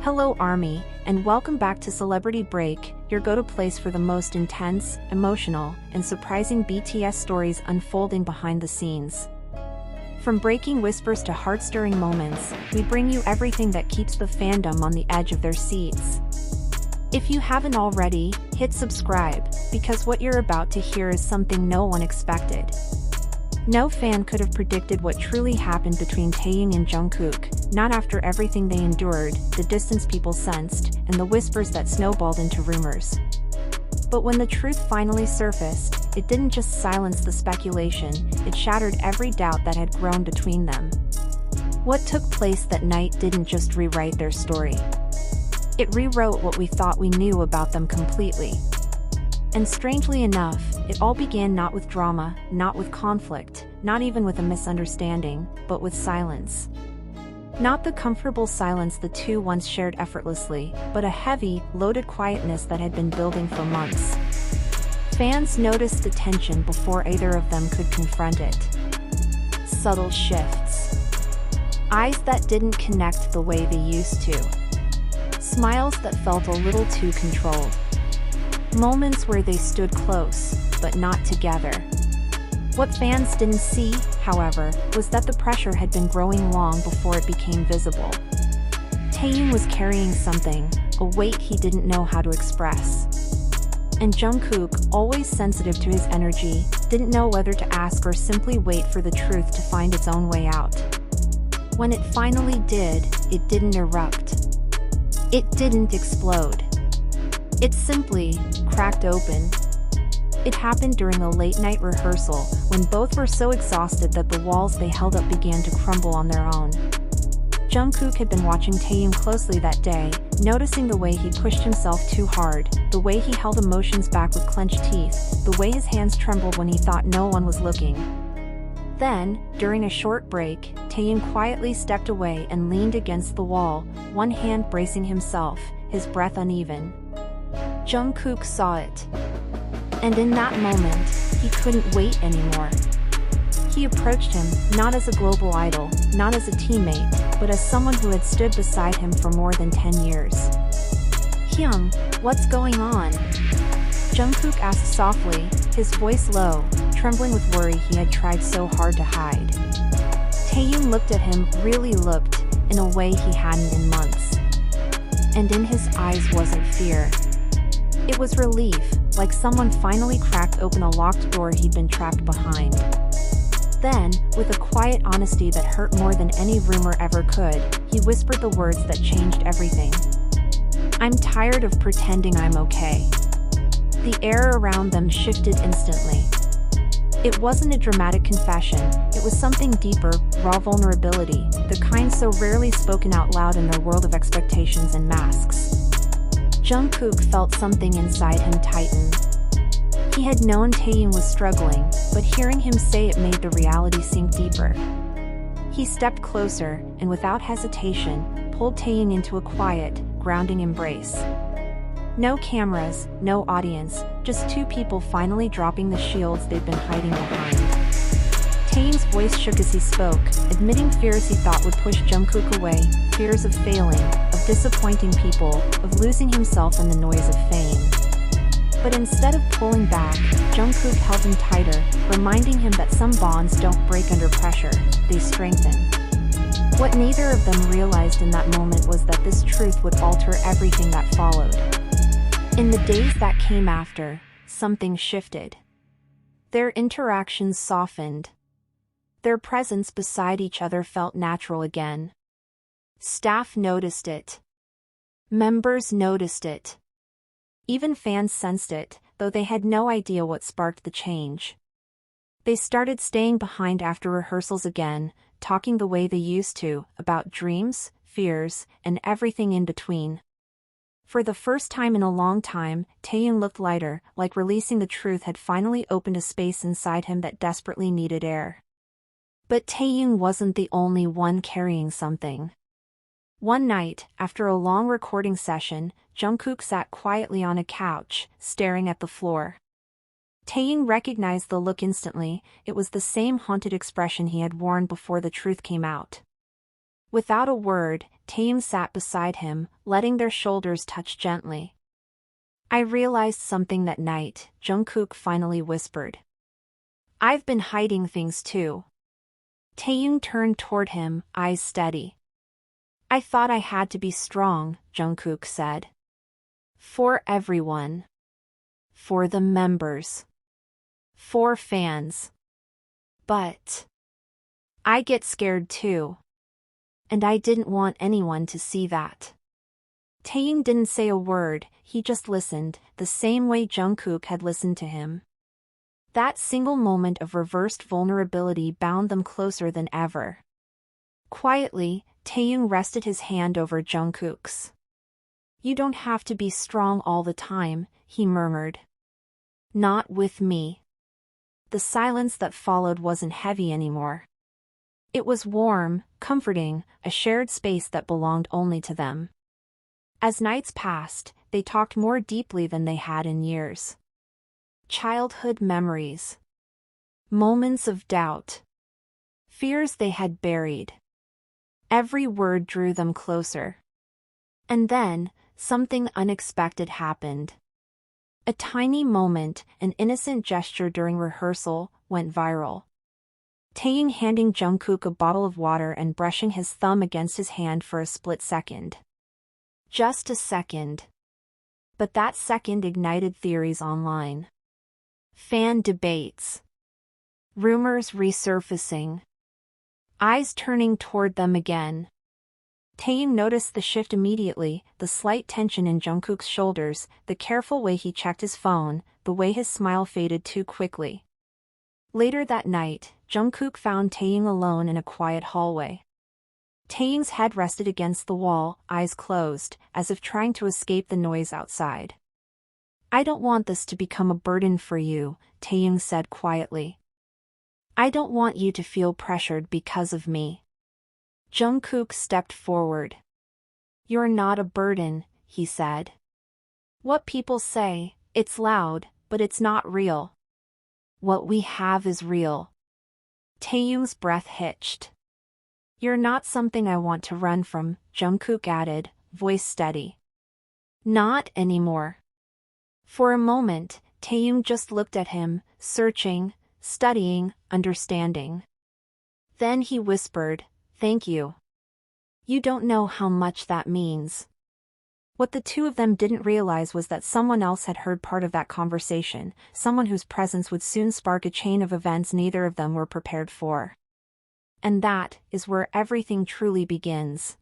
Hello Army, and welcome back to Celebrity Break, your go-to place for the most intense, emotional, and surprising BTS stories unfolding behind the scenes. From breaking whispers to heart-stirring moments, we bring you everything that keeps the fandom on the edge of their seats. If you haven't already, hit subscribe, because what you're about to hear is something no one expected. No fan could have predicted what truly happened between Taehyung and Jungkook, not after everything they endured, the distance people sensed, and the whispers that snowballed into rumors. But when the truth finally surfaced, it didn't just silence the speculation, it shattered every doubt that had grown between them. What took place that night didn't just rewrite their story. It rewrote what we thought we knew about them completely. And strangely enough, it all began not with drama, not with conflict, not even with a misunderstanding, but with silence. Not the comfortable silence the two once shared effortlessly, but a heavy, loaded quietness that had been building for months. Fans noticed the tension before either of them could confront it. Subtle shifts. Eyes that didn't connect the way they used to. Smiles that felt a little too controlled. Moments where they stood close, but not together. What fans didn't see, however, was that the pressure had been growing long before it became visible. Taehyung was carrying something, a weight he didn't know how to express. And Jungkook, always sensitive to his energy, didn't know whether to ask or simply wait for the truth to find its own way out. When it finally did, it didn't erupt. It didn't explode. It simply cracked open. It happened during a late-night rehearsal, when both were so exhausted that the walls they held up began to crumble on their own. Jungkook had been watching Taehyung closely that day, noticing the way he pushed himself too hard, the way he held emotions back with clenched teeth, the way his hands trembled when he thought no one was looking. Then, during a short break, Taehyung quietly stepped away and leaned against the wall, one hand bracing himself, his breath uneven. Jungkook saw it. And in that moment, he couldn't wait anymore. He approached him, not as a global idol, not as a teammate, but as someone who had stood beside him for more than 10 years. "Hyung, what's going on?" Jungkook asked softly, his voice low, trembling with worry he had tried so hard to hide. Taehyung looked at him, really looked, in a way he hadn't in months. And in his eyes wasn't fear. It was relief, like someone finally cracked open a locked door he'd been trapped behind. Then, with a quiet honesty that hurt more than any rumor ever could, he whispered the words that changed everything. "I'm tired of pretending I'm okay." The air around them shifted instantly. It wasn't a dramatic confession, it was something deeper, raw vulnerability, the kind so rarely spoken out loud in their world of expectations and masks. Jungkook felt something inside him tighten. He had known Taehyung was struggling, but hearing him say it made the reality sink deeper. He stepped closer, and without hesitation, pulled Taehyung into a quiet, grounding embrace. No cameras, no audience, just two people finally dropping the shields they'd been hiding behind. Taehyung's voice shook as he spoke, admitting fears he thought would push Jungkook away, fears of failing, of disappointing people, of losing himself in the noise of fame. But instead of pulling back, Jungkook held him tighter, reminding him that some bonds don't break under pressure, they strengthen. What neither of them realized in that moment was that this truth would alter everything that followed. In the days that came after, something shifted. Their interactions softened. Their presence beside each other felt natural again. Staff noticed it. Members noticed it. Even fans sensed it, though they had no idea what sparked the change. They started staying behind after rehearsals again, talking the way they used to, about dreams, fears, and everything in between. For the first time in a long time, Taehyung looked lighter, like releasing the truth had finally opened a space inside him that desperately needed air. But Taehyung wasn't the only one carrying something. One night, after a long recording session, Jungkook sat quietly on a couch, staring at the floor. Taehyung recognized the look instantly, it was the same haunted expression he had worn before the truth came out. Without a word, Taehyung sat beside him, letting their shoulders touch gently. I realized something that night, Jungkook finally whispered. I've been hiding things too. Taehyung turned toward him, eyes steady. I thought I had to be strong, Jungkook said. For everyone. For the members. For fans. But I get scared too. And I didn't want anyone to see that. Taehyung didn't say a word, he just listened, the same way Jungkook had listened to him. That single moment of reversed vulnerability bound them closer than ever. Quietly, Taehyung rested his hand over Jungkook's. You don't have to be strong all the time, he murmured. Not with me. The silence that followed wasn't heavy anymore. It was warm, comforting, a shared space that belonged only to them. As nights passed, they talked more deeply than they had in years. Childhood memories. Moments of doubt. Fears they had buried. Every word drew them closer. And then, something unexpected happened. A tiny moment, an innocent gesture during rehearsal, went viral. Taehyung handing Jungkook a bottle of water and brushing his thumb against his hand for a split second. Just a second. But that second ignited theories online. Fan debates. Rumors resurfacing. Eyes turning toward them again. Taehyung noticed the shift immediately, the slight tension in Jungkook's shoulders, the careful way he checked his phone, the way his smile faded too quickly. Later that night, Jungkook found Taehyung alone in a quiet hallway. Taehyung's head rested against the wall, eyes closed, as if trying to escape the noise outside. I don't want this to become a burden for you, Taehyung said quietly. I don't want you to feel pressured because of me. Jungkook stepped forward. You're not a burden, he said. What people say, it's loud, but it's not real. What we have is real. Taehyung's breath hitched. You're not something I want to run from, Jungkook added, voice steady. Not anymore. For a moment, Taehyung just looked at him, searching, studying, understanding. Then he whispered, Thank you. You don't know how much that means. What the two of them didn't realize was that someone else had heard part of that conversation, someone whose presence would soon spark a chain of events neither of them were prepared for. And that is where everything truly begins.